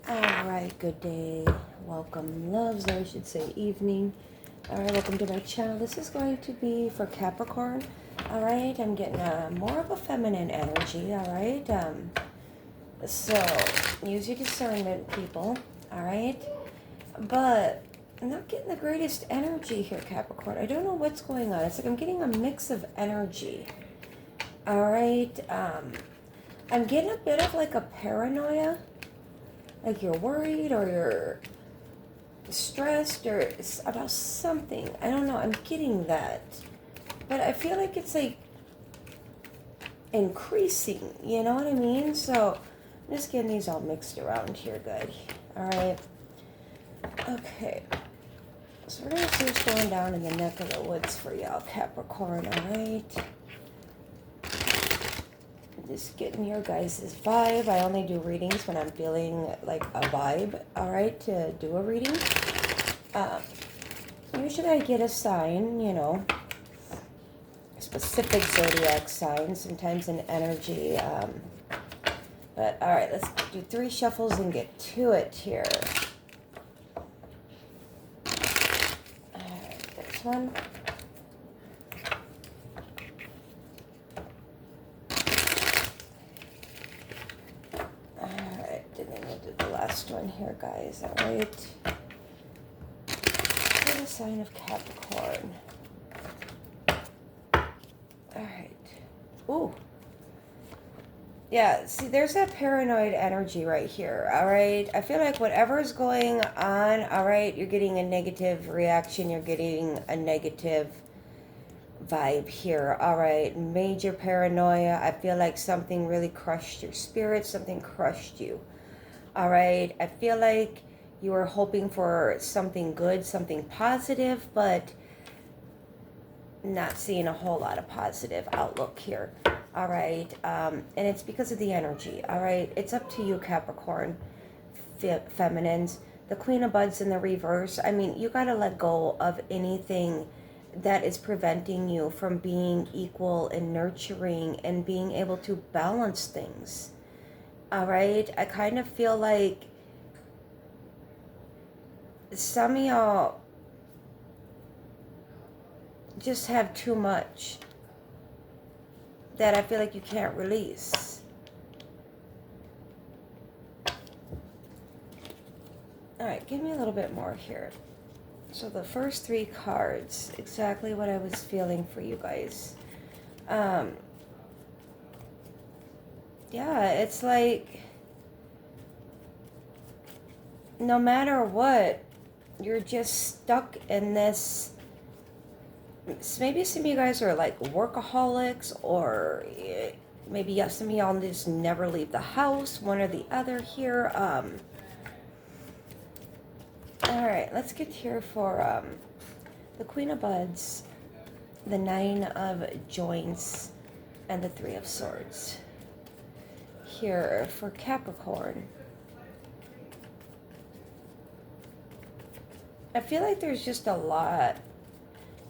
Alright, good day. Welcome, loves, or I should say evening. Alright, welcome to my channel. This is going to be for Capricorn. Alright, I'm getting more of a feminine energy. Alright, so use your discernment, people. Alright, but I'm not getting the greatest energy here, Capricorn. I don't know what's going on. It's like I'm getting a mix of energy. Alright, I'm getting a bit of like a paranoia. Like you're worried or you're stressed or about something. I don't know. I'm getting that. But I feel like it's like increasing. You know what I mean? So I'm just getting these all mixed around here. Good. Alright. Okay. So we're going to see what's going down in the neck of the woods for y'all, Capricorn. Alright. Just getting your guys' vibe. I only do readings when I'm feeling like a vibe, alright, to do a reading. Usually I get a sign, you know, a specific zodiac sign, sometimes an energy. But alright, let's do 3 shuffles and get to it here. Alright, this one. Last one here, guys. All right. For the sign of Capricorn. All right. Ooh. Yeah, see, there's that paranoid energy right here, all right? I feel like whatever's going on, all right, you're getting a negative reaction. You're getting a negative vibe here, all right? Major paranoia. I feel like something really crushed your spirit. Something crushed you. All right, I feel like you were hoping for something good, something positive, but not seeing a whole lot of positive outlook here. All right, and it's because of the energy. All right, it's up to you, Capricorn, feminines. The Queen of Buds in the reverse. I mean, you got to let go of anything that is preventing you from being equal and nurturing and being able to balance things. All right, I kind of feel like some of y'all just have too much that I feel like you can't release. All right, give me a little bit more here. So the first 3 cards, exactly what I was feeling for you guys. Yeah, it's like no matter what, you're just stuck in this. Maybe some of you guys are like workaholics, or maybe some of y'all just never leave the house, one or the other here. All right, let's get here for the Queen of Buds, the 9 of Joints, and the 3 of Swords. Here for Capricorn. I feel like there's just a lot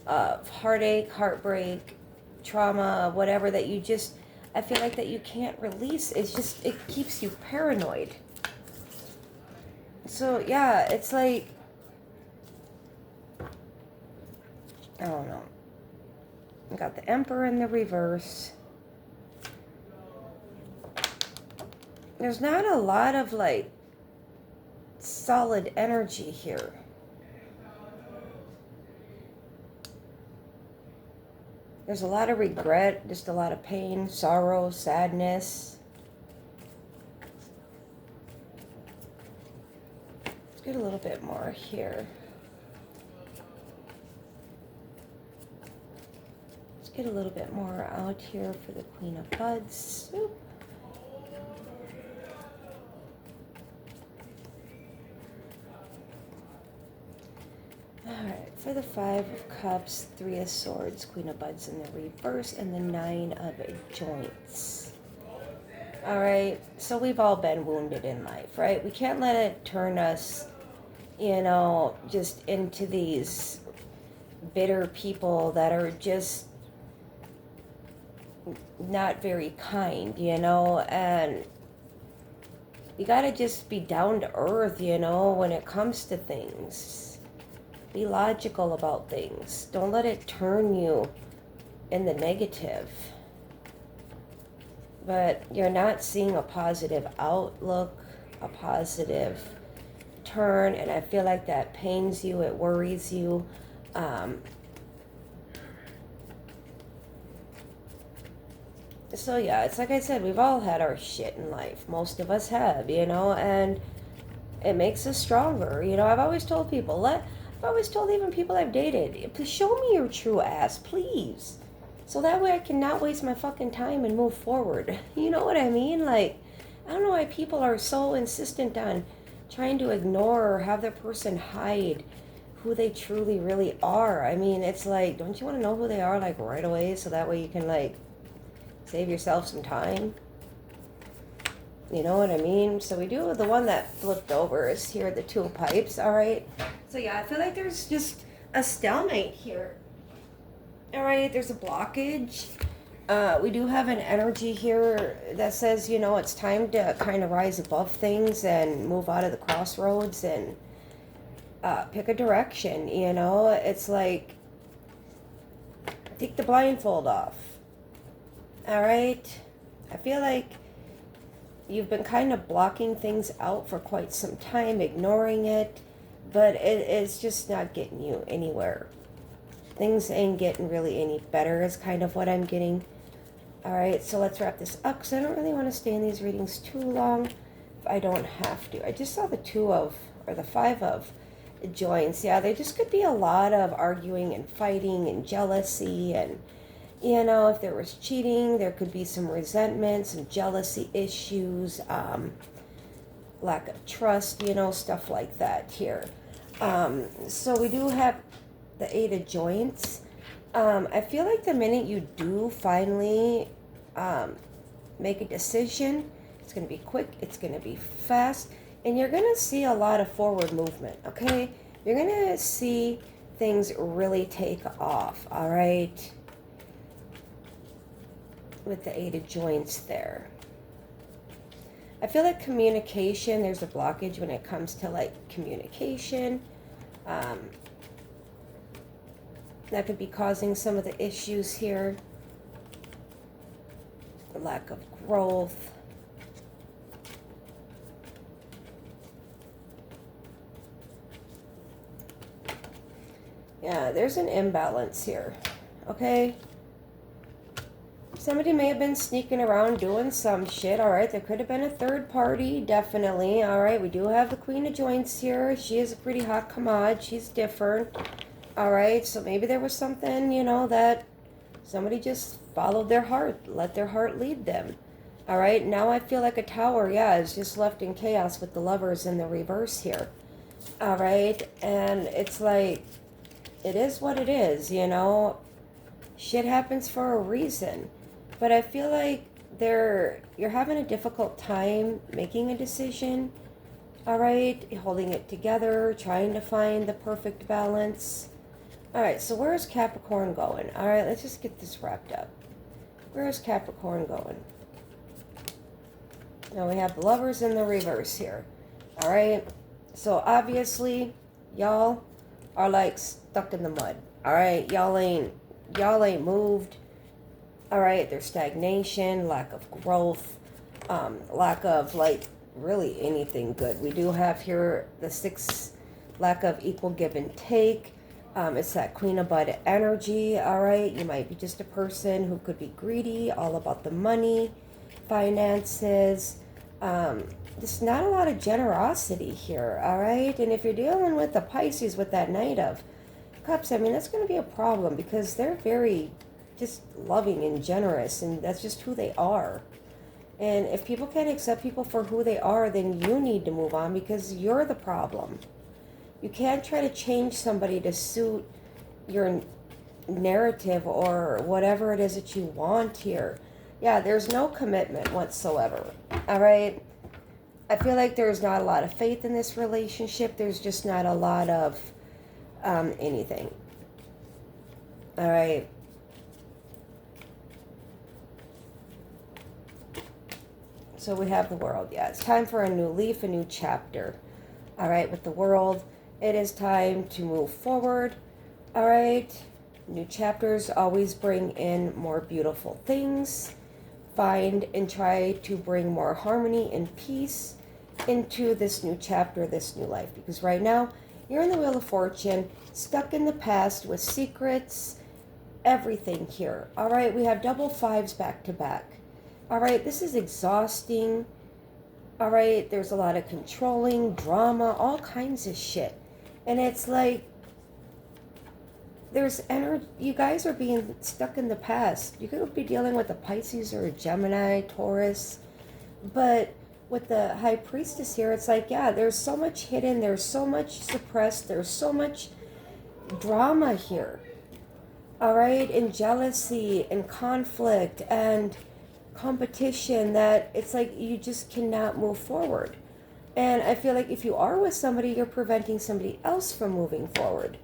of heartache, heartbreak, trauma, whatever that you just, I feel like that you can't release. It's just, it keeps you paranoid. So yeah, it's like, I don't know. I got the Emperor in the reverse. There's not a lot of like solid energy here. There's a lot of regret, just a lot of pain, sorrow, sadness. Let's get a little bit more here. Let's get a little bit more out here for the Queen of Buds. Oop. Alright, for the 5 of Cups, 3 of Swords, Queen of Buds in the reverse, and the 9 of Joints. Alright, so we've all been wounded in life, right? We can't let it turn us, you know, just into these bitter people that are just not very kind, you know, and You gotta just be down to earth, you know, when it comes to things. Be logical about things. Don't let it turn you in the negative. But you're not seeing a positive outlook, a positive turn, and I feel like that pains you, it worries you. So yeah, it's like I said, we've all had our shit in life. Most of us have, you know, and it makes us stronger. You know, I've always told people, I've always told even people I've dated, please show me your true ass, please. So that way I can not waste my fucking time and move forward. You know what I mean? Like, I don't know why people are so insistent on trying to ignore or have their person hide who they truly really are. I mean, it's like, don't you want to know who they are, like, right away, so that way you can, like, save yourself some time? You know what I mean? So we do, the one that flipped over is here, the Two of Pipes, all right? So yeah, I feel like there's just a stalemate here. All right, there's a blockage. We do have an energy here that says, you know, it's time to kind of rise above things and move out of the crossroads and pick a direction, you know? It's like, take the blindfold off. All right? I feel like you've been kind of blocking things out for quite some time, ignoring it, but it's just not getting you anywhere. Things ain't getting really any better is kind of what I'm getting. All right, so let's wrap this up because I don't really want to stay in these readings too long if I don't have to. I just saw the the 5 of joints. Yeah, there just could be a lot of arguing and fighting and jealousy, and you know, if there was cheating, there could be some resentment, some jealousy issues, lack of trust, you know, stuff like that here. So we do have the 8 of joints. I feel like the minute you do finally make a decision, it's going to be quick, it's going to be fast, and you're going to see a lot of forward movement, okay? You're going to see things really take off, all right? With the 8 of joints there. I feel like communication, there's a blockage when it comes to like communication. That could be causing some of the issues here. The lack of growth. Yeah, there's an imbalance here. Okay? Somebody may have been sneaking around doing some shit, alright? There could have been a third party, definitely. Alright, we do have the Queen of Joints here. She is a pretty hot commode. She's different. Alright, so maybe there was something, you know, that somebody just followed their heart, let their heart lead them. Alright, now I feel like a tower, yeah, is just left in chaos with the Lovers in the reverse here. Alright, and it's like, it is what it is, you know. Shit happens for a reason. But I feel like you're having a difficult time making a decision. Alright, holding it together, trying to find the perfect balance. Alright, so where is Capricorn going? Alright, let's just get this wrapped up. Where is Capricorn going? Now we have the Lovers in the reverse here. Alright, so obviously, y'all are like stuck in the mud. Alright, y'all ain't moved. Alright, there's stagnation, lack of growth, lack of like really anything good. We do have here the 6, lack of equal give and take. It's that Queen of Bud energy, all right? You might be just a person who could be greedy, all about the money, finances. There's not a lot of generosity here, all right? And if you're dealing with the Pisces with that Knight of Cups, I mean, that's going to be a problem because they're very just loving and generous, and that's just who they are. And if people can't accept people for who they are, then you need to move on because you're the problem. You can't try to change somebody to suit your narrative or whatever it is that you want here. Yeah, there's no commitment whatsoever. All right? I feel like there's not a lot of faith in this relationship. There's just not a lot of anything. All right? So we have the World. Yeah, it's time for a new leaf, a new chapter. All right, with the World, it is time to move forward. All right, new chapters always bring in more beautiful things. Find and try to bring more harmony and peace into this new chapter, this new life. Because right now, you're in the Wheel of Fortune, stuck in the past with secrets, everything here. All right, we have double fives back to back. All right, this is exhausting. All right, there's a lot of controlling, drama, all kinds of shit. And it's like, there's energy. You guys are being stuck in the past. You could be dealing with a Pisces or a Gemini, Taurus. But with the High Priestess here, it's like, yeah, there's so much hidden. There's so much suppressed. There's so much drama here. All right, and jealousy and conflict and competition that it's like you just cannot move forward. And I feel like if you are with somebody, you're preventing somebody else from moving forward.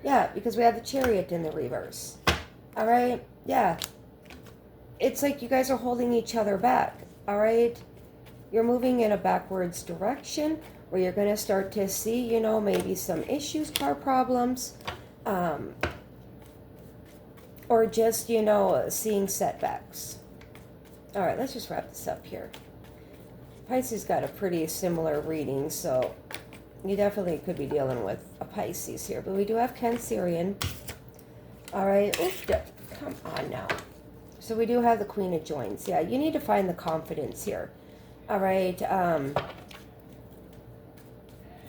Yeah, because we have the Chariot in the reverse. All right, yeah. It's like you guys are holding each other back. All right, you're moving in a backwards direction where you're going to start to see, you know, maybe some issues, car problems, or just, you know, seeing setbacks. All right, let's just wrap this up here. Pisces got a pretty similar reading, so you definitely could be dealing with a Pisces here. But we do have Cancerian. All right, oof, come on now. So we do have the Queen of Joins. Yeah, you need to find the confidence here. All right,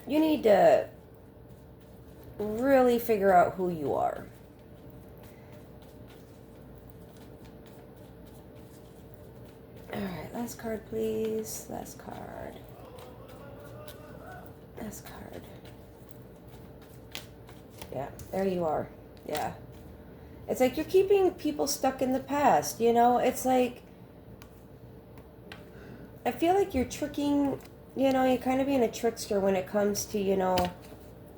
you need to really figure out who you are. All right, last card, please. Last card. Last card. Yeah, there you are. Yeah. It's like you're keeping people stuck in the past, you know? It's like, I feel like you're tricking, you know, you're kind of being a trickster when it comes to, you know,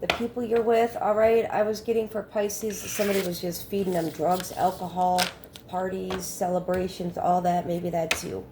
the people you're with. All right, I was getting for Pisces, somebody was just feeding them drugs, alcohol, parties, celebrations, all that. Maybe that's you.